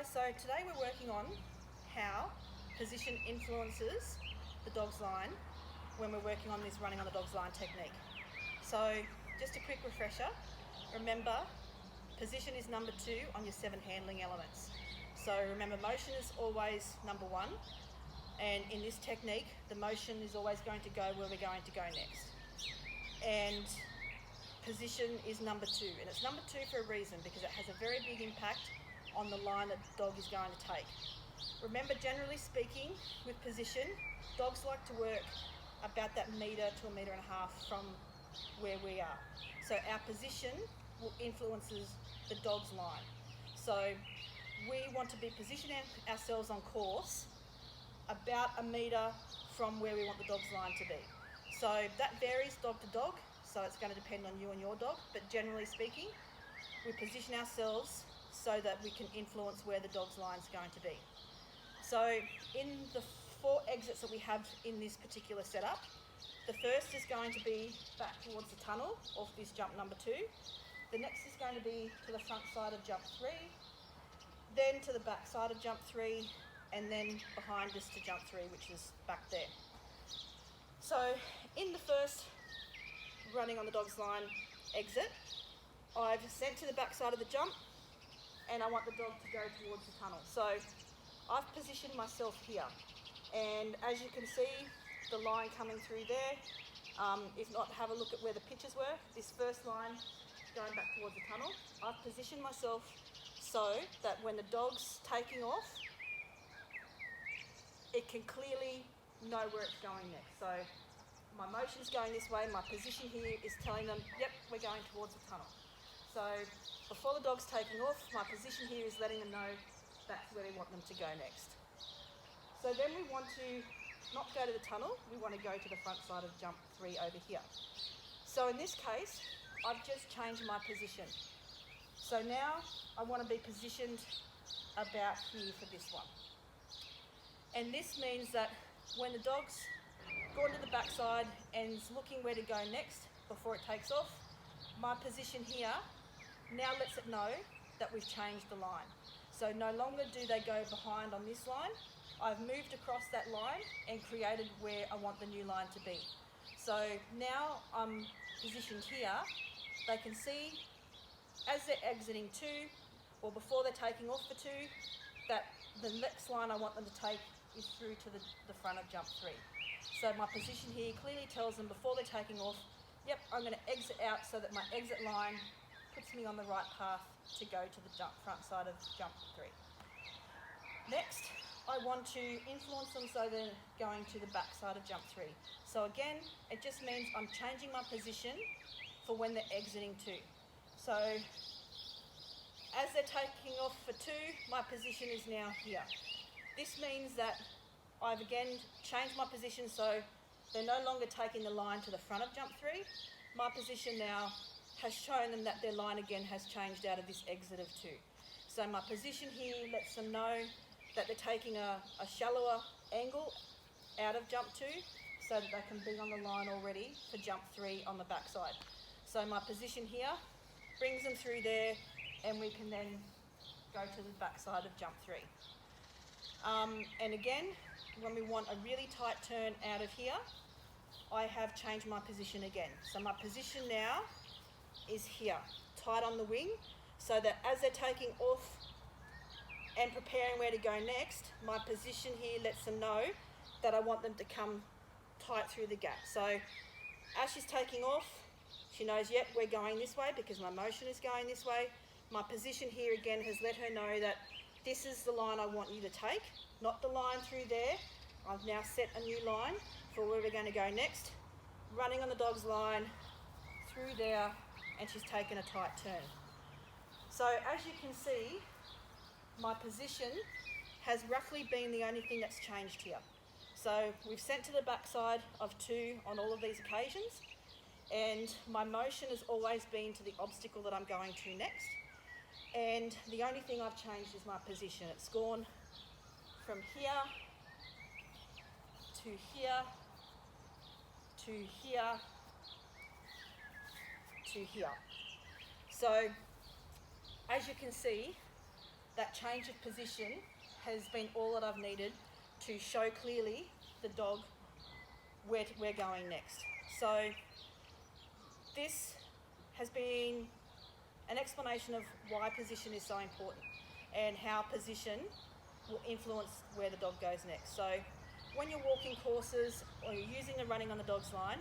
guys, so today we're working on how position influences the dog's line when we're working on this running on the dog's line technique. So just a quick refresher, remember position is number 2 on your 7 handling elements. So remember motion is always number 1, and in this technique the motion is always going to go where we're going to go next. And position is number 2, and it's number 2 for a reason, because it has a very big impact on the line that the dog is going to take. Remember, generally speaking, with position, dogs like to work about that metre to a metre and a half from where we are. So our position will influences the dog's line. So we want to be positioning ourselves on course about a metre from where we want the dog's line to be. So that varies dog to dog, so it's going to depend on you and your dog, but generally speaking, we position ourselves so that we can influence where the dog's line is going to be. So in the 4 exits that we have in this particular setup, the first is going to be back towards the tunnel off this jump number 2. The next is going to be to the front side of jump 3, then to the back side of jump 3, and then behind us to jump 3, which is back there. So in the first running on the dog's line exit, I've sent to the back side of the jump, and I want the dog to go towards the tunnel. So I've positioned myself here, and as you can see the line coming through there, if not, have a look at where the pictures were. This first line going back towards the tunnel, I've positioned myself so that when the dog's taking off, it can clearly know where it's going next. So my motion's going this way, my position here is telling them, yep, we're going towards the tunnel. So before the dog's taking off, my position here is letting them know that's where we want them to go next. So then we want to not go to the tunnel, we want to go to the front side of jump 3 over here. So in this case, I've just changed my position. So now I want to be positioned about here for this one. And this means that when the dog's gone to the backside and is looking where to go next before it takes off, my position here now lets it know that we've changed the line. So no longer do they go behind on this line. I've moved across that line and created where I want the new line to be. So now I'm positioned here. They can see as they're exiting 2, or before they're taking off for 2, that the next line I want them to take is through to the front of jump 3. So my position here clearly tells them before they're taking off, yep, I'm going to exit out so that my exit line puts me on the right path to go to the front side of jump 3. Next, I want to influence them so they're going to the back side of jump 3. So again, it just means I'm changing my position for when they're exiting 2. So as they're taking off for 2, my position is now here. This means that I've again changed my position so they're no longer taking the line to the front of jump 3. My position now has shown them that their line again has changed out of this exit of 2. So my position here lets them know that they're taking a shallower angle out of jump 2 so that they can be on the line already for jump 3 on the back side. So my position here brings them through there, and we can then go to the back side of jump 3. And again, when we want a really tight turn out of here, I have changed my position again. So my position now is here, tight on the wing, so that as they're taking off and preparing where to go next, my position here lets them know that I want them to come tight through the gap. So as she's taking off, she knows, yep, we're going this way because my motion is going this way. My position here again has let her know that this is the line I want you to take, not the line through there. I've now set a new line for where we're going to go next, running on the dog's line through there, and she's taken a tight turn. So as you can see, my position has roughly been the only thing that's changed here. So we've sent to the backside of 2 on all of these occasions, and my motion has always been to the obstacle that I'm going to next. And the only thing I've changed is my position. It's gone from here to here to here to here. So as you can see, that change of position has been all that I've needed to show clearly the dog where we're going next. So this has been an explanation of why position is so important and how position will influence where the dog goes next. So when you're walking courses or you're using the running on the dog's line,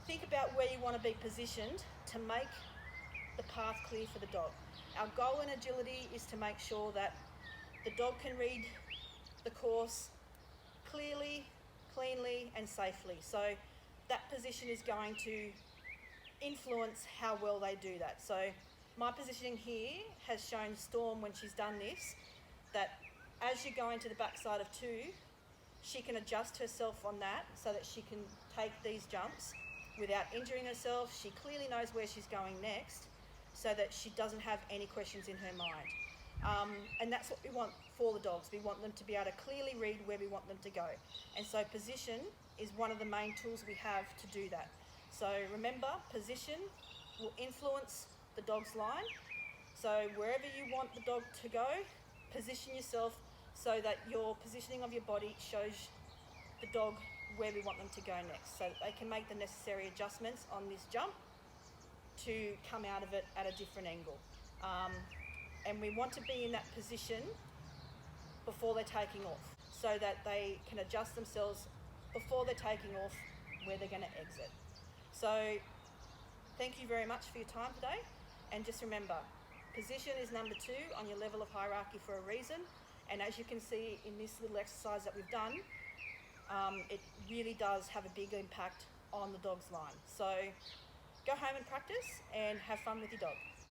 think about where you want to be positioned to make the path clear for the dog. Our goal in agility is to make sure that the dog can read the course clearly, cleanly and safely. So that position is going to influence how well they do that. So my positioning here has shown Storm when she's done this, that as you're going to the backside of 2, she can adjust herself on that so that she can take these jumps without injuring herself. She clearly knows where she's going next so that she doesn't have any questions in her mind. And that's what we want for the dogs. We want them to be able to clearly read where we want them to go. And so position is one of the main tools we have to do that. So remember, position will influence the dog's line. So wherever you want the dog to go, position yourself so that your positioning of your body shows the dog where we want them to go next, so that they can make the necessary adjustments on this jump to come out of it at a different angle. And we want to be in that position before they're taking off, so that they can adjust themselves before they're taking off where they're going to exit. So thank you very much for your time today, and just remember, position is number 2 on your level of hierarchy for a reason, and as you can see in this little exercise that we've done, it really does have a big impact on the dog's line. So go home and practice and have fun with your dog.